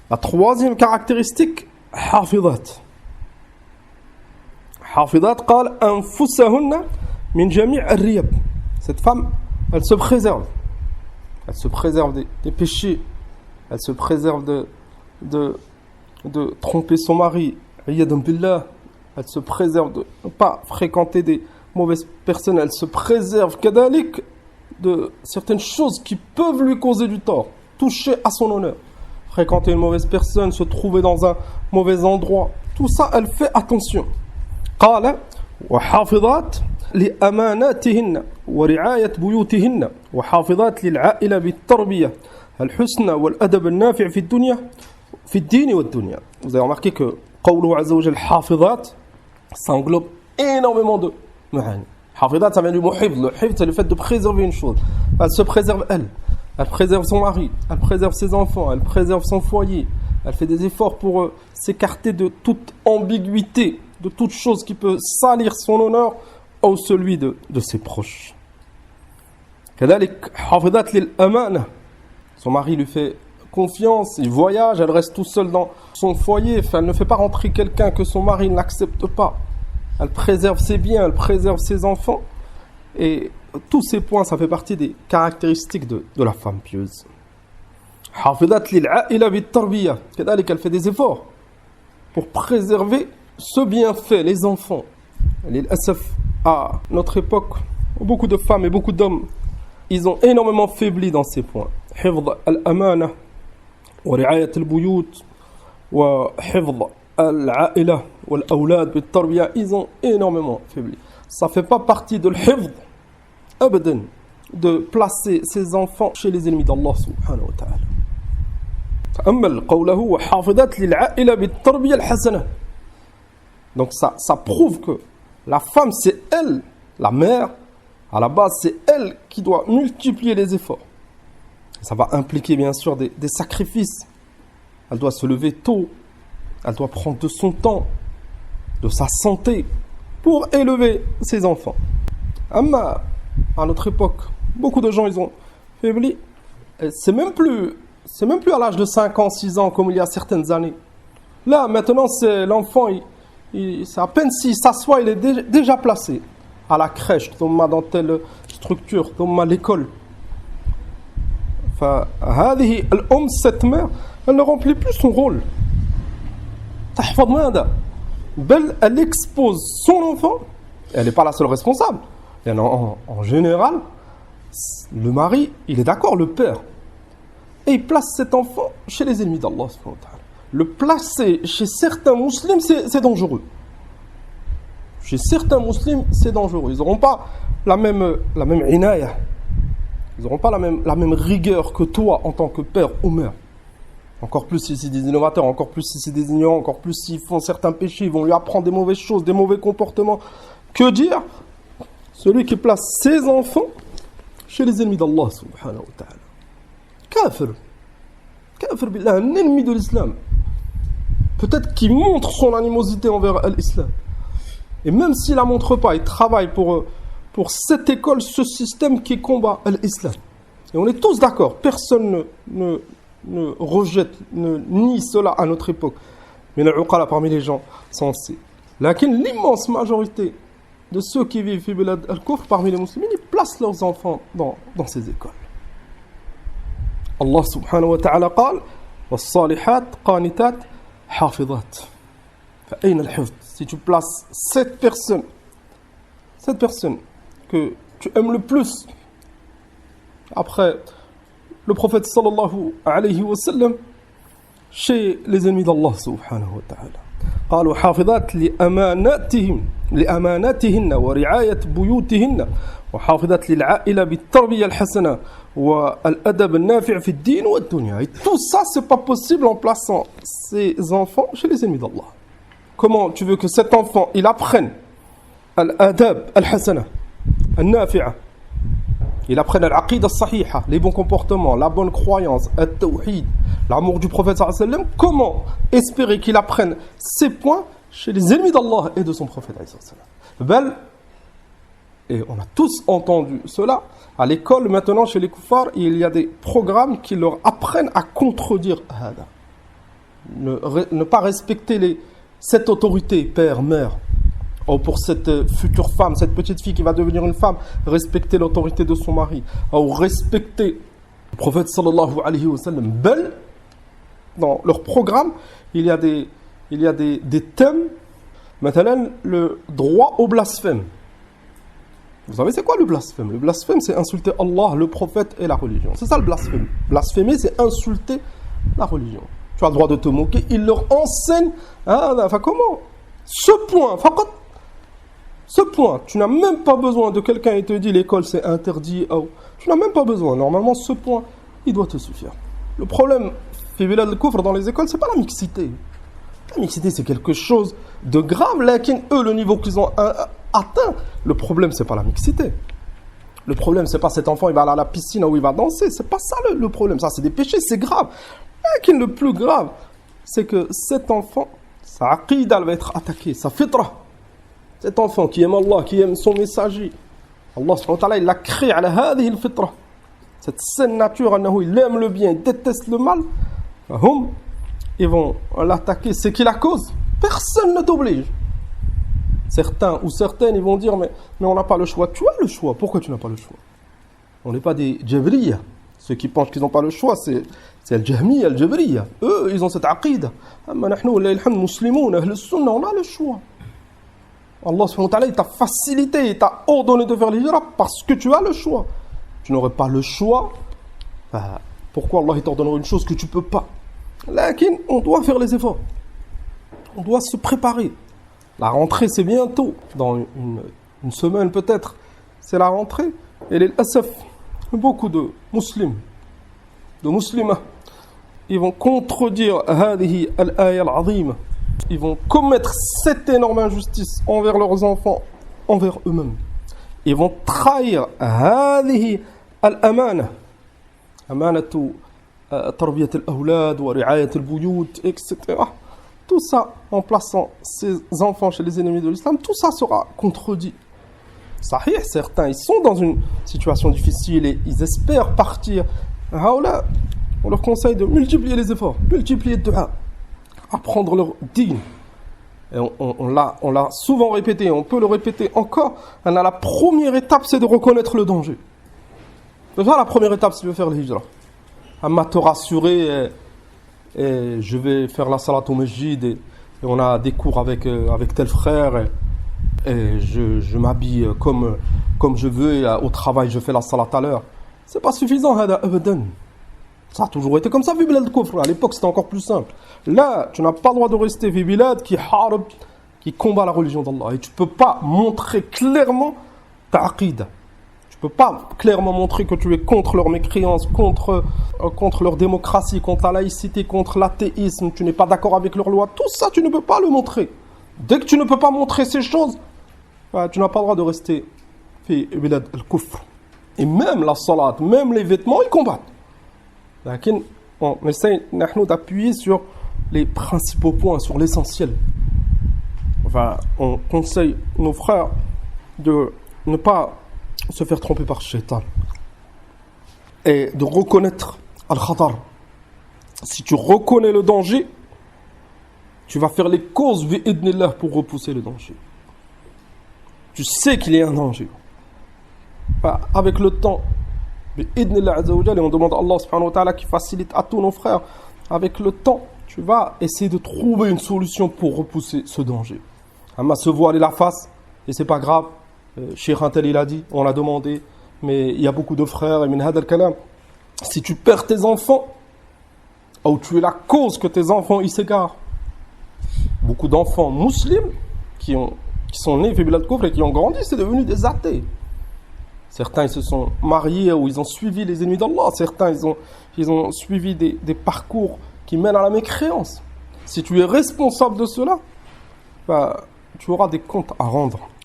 La troisième caractéristique, حافظات. حافظات قال أنفسهن من جميع الريب. Cette femme, elle se préserve. Elle se préserve des péchés. Elle se préserve de tromper son mari. Iyadan billah. Elle se préserve de ne pas fréquenter des mauvaises personnes. Elle se préserve kadalik de certaines choses qui peuvent lui causer du tort. Toucher à son honneur. Fréquenter une mauvaise personne, se trouver dans un mauvais endroit. Tout ça, elle fait attention. قال وحافظات لأماناتهن ورعاية بيوتهن وحافظات للعائلة بالتربية الحسنى والأدب النافع في الدنيا في الدين والدنيا. Vous avez remarqué que قوله عز وجل حافظات, ça englobe énormément de معاني. حافظات, ça vient du mot حفظ. Le حفظ, c'est le fait de préserver une chose. Elle se préserve elle. Elle préserve son mari, elle préserve ses enfants, elle préserve son foyer. Elle fait des efforts pour s'écarter de toute ambiguïté, de toute chose qui peut salir son honneur ou celui de ses proches. كذلك حافظات للأمانة. Son mari lui fait confiance, il voyage, elle reste tout seule dans son foyer, elle ne fait pas rentrer quelqu'un que son mari n'accepte pas. Elle préserve ses biens, elle préserve ses enfants. Et tous ces points, ça fait partie des caractéristiques de la femme pieuse. حافظات للعائلة بالتربية. كذلك elle fait des efforts pour préserver ce bienfait, les enfants. للأسف, à notre époque, beaucoup de femmes et beaucoup d'hommes, ils ont énormément faibli dans ces points. حفظ الأمانة ورعاية البيوت وحفظ العائلة والأولاد بالتربية. Ils ont énormément faibli. Ça fait pas partie de l'hifd abadan de placer ses enfants chez les ennemis d'Allah subhanahu wa ta'ala. تأمل قوله وحافظات للعائلة بالتربية الحسنة. Donc ça prouve que la femme, c'est elle, la mère, à la base, c'est elle qui doit multiplier les efforts. Ça va impliquer bien sûr des sacrifices. Elle doit se lever tôt, elle doit prendre de son temps, de sa santé, pour élever ses enfants. Amma, à notre époque, beaucoup de gens, ils ont faibli. C'est même plus à l'âge de 5 ans, 6 ans, comme il y a certaines années. Là, maintenant, c'est l'enfant, c'est à peine s'il s'assoit, il est déjà placé à la crèche, dans telle structure, à l'école. Cette mère, elle ne remplit plus son rôle. Elle expose son enfant. Elle n'est pas la seule responsable. En général, le mari, il est d'accord, le père. Et il place cet enfant chez les ennemis d'Allah. Le placer chez certains musulmans, c'est dangereux. Chez certains musulmans, c'est dangereux. Ils n'auront pas la même inaya. Ils n'auront pas la même rigueur que toi en tant que père ou mère. Encore plus si c'est des innovateurs, encore plus si c'est des ignorants, encore plus s'ils font certains péchés, ils vont lui apprendre des mauvaises choses, des mauvais comportements. Que dire? Celui qui place ses enfants chez les ennemis d'Allah subhanahu wa ta'ala. Kafir. Kafir billah, un ennemi de l'islam. Peut-être qu'il montre son animosité envers l'islam. Et même s'il la montre pas, il travaille pour cette école, ce système qui combat l'islam. Et on est tous d'accord, personne ne rejette, ne nie cela à notre époque. Mais les uqala parmi les gens sensés. L'immense majorité de ceux qui vivent fi bilad al-kufr parmi les musulmans, ils placent leurs enfants dans ces écoles. Allah subhanahu wa ta'ala قال والصالحات قانتات حافظات. فأين الحفظ? Si tu places cette personne que tu aimes le plus après le prophète sallallahu alayhi wa sallam chez les ennemis d'Allah subhanahu wa ta'ala. قالوا حافظات لأماناتهن ورعاية بيوتهن وحافظات للعائلة بالتربية الحسنة والأدب النافع في الدين والدنيا. Et tout ça, c'est pas possible en plaçant ses enfants chez les ennemis d'Allah. Comment tu veux que cet enfant, il apprenne al-adab al-hasana, al-nafi'a, il apprenne al-aqida al-sahiha, les bons comportements, la bonne croyance, al-tawhid, l'amour du prophète sallallahu alayhi wa sallam. Comment espérer qu'il apprenne ces points chez les ennemis d'Allah et de son prophète sallallahu alayhi wa sallam? Et on a tous entendu cela. À l'école, maintenant, chez les kuffars, il y a des programmes qui leur apprennent à contredire hada. ne pas respecter cette autorité, père, mère. Ou pour cette future femme, cette petite fille qui va devenir une femme, respecter l'autorité de son mari. Ou respecter le prophète sallallahu alayhi wa sallam. Bel, dans leur programme, il y a des thèmes, maintenant le droit au blasphème. Vous savez c'est quoi le blasphème? Le blasphème c'est insulter Allah, le prophète et la religion. C'est ça le blasphème. Blasphémer c'est insulter la religion. Tu as le droit de te moquer, il leur enseigne, enfin comment? Ce point, tu n'as même pas besoin de quelqu'un qui te dit l'école c'est interdit. Oh. Tu n'as même pas besoin. Normalement, ce point, il doit te suffire. Le problème, fi bilad al-kufr dans les écoles, c'est pas la mixité. La mixité, c'est quelque chose de grave. Lakin, eux, le niveau qu'ils ont atteint, le problème, c'est pas la mixité. Le problème, c'est pas cet enfant, il va aller à la piscine où il va danser. C'est pas ça le problème. Ça, c'est des péchés, c'est grave. Lakin, le plus grave, c'est que cet enfant, sa aqida, elle va être attaquée, sa fitra. Cet enfant qui aime Allah, qui aime son messager, Allah subhanahu wa ta'ala, il l'a créé à hadhihi al-fitra. Cette saine nature, il aime le bien, il déteste le mal. Ils vont l'attaquer. C'est qui la cause? Personne ne t'oblige. Certains ou certaines, ils vont dire, mais on n'a pas le choix. Tu as le choix. Pourquoi tu n'as pas le choix? On n'est pas des Jabriya. Ceux qui pensent qu'ils n'ont pas le choix, c'est Al-Jahmiya, Al-Jabriya. Eux, ils ont cette aqida. Amma nahnu, al-hamd muslimoun, ahl sunnah, on a le choix. Allah subhanahu wa ta'ala, il t'a facilité, il t'a ordonné de faire l'hijra parce que tu as le choix. Tu n'aurais pas le choix. Pourquoi Allah t'ordonnerait une chose que tu ne peux pas? Lakin, on doit faire les efforts. On doit se préparer. La rentrée, c'est bientôt. Dans une semaine peut-être, c'est la rentrée. Et les asaf, beaucoup de musulmans, de musulmans, ils vont contredire hadihi al-aya al-azima. Ils vont commettre cette énorme injustice envers leurs enfants, envers eux-mêmes. Ils vont trahir هذه الأمانة أمانة تربية الأولاد ورعاية البيوت etc. Tout ça, en plaçant ces enfants chez les ennemis de l'islam, tout ça sera contredit. Sahih, certains, ils sont dans une situation difficile et ils espèrent partir. Haoula, on leur conseille de multiplier les efforts, multiplier le dua, apprendre leur dîn. Et on l'a souvent répété, on peut le répéter encore. La première étape, c'est de reconnaître le danger. Déjà, la première étape, c'est de faire le hijra. Amma te rassurer, et je vais faire la salat au masjid, et on a des cours avec tel frère, et je m'habille comme je veux, et au travail, je fais la salat à l'heure. C'est pas suffisant, hada abadan. Ça a toujours été comme ça, Vibilad al-Kufr. À l'époque, c'était encore plus simple. Là, tu n'as pas le droit de rester Vibilad qui combat la religion d'Allah. Et tu ne peux pas montrer clairement ta aqida. Tu ne peux pas clairement montrer que tu es contre leur mécréance, contre leur démocratie, contre la laïcité, contre l'athéisme. Tu n'es pas d'accord avec leurs lois. Tout ça, tu ne peux pas le montrer. Dès que tu ne peux pas montrer ces choses, tu n'as pas le droit de rester Vibilad al-Kufr. Et même la salat, même les vêtements, ils combattent. On essaie d'appuyer sur les principaux points, sur l'essentiel. Enfin, on conseille nos frères de ne pas se faire tromper par Shaitan et de reconnaître Al-Khatar. Si tu reconnais le danger, tu vas faire les causes bi'idnillah pour repousser le danger. Tu sais qu'il y a un danger. Avec le temps, et on demande à Allah subhanahu wa ta'ala qui facilite à tous nos frères. Avec le temps, tu vas essayer de trouver une solution pour repousser ce danger. Amma se voiler la face, et c'est pas grave. Cheikh Antel il a dit, on l'a demandé, mais il y a beaucoup de frères, et min hadal kalam. Si tu perds tes enfants, ou tu es la cause que tes enfants ils s'égarent. Beaucoup d'enfants musulmans qui sont nés Bilad Kufr et qui ont grandi, c'est devenu des athées. Certains ils se sont mariés ou ils ont suivi les ennemis d'Allah. Certains ils ont suivi des parcours qui mènent à la mécréance. Si tu es responsable de cela, tu auras des comptes à rendre.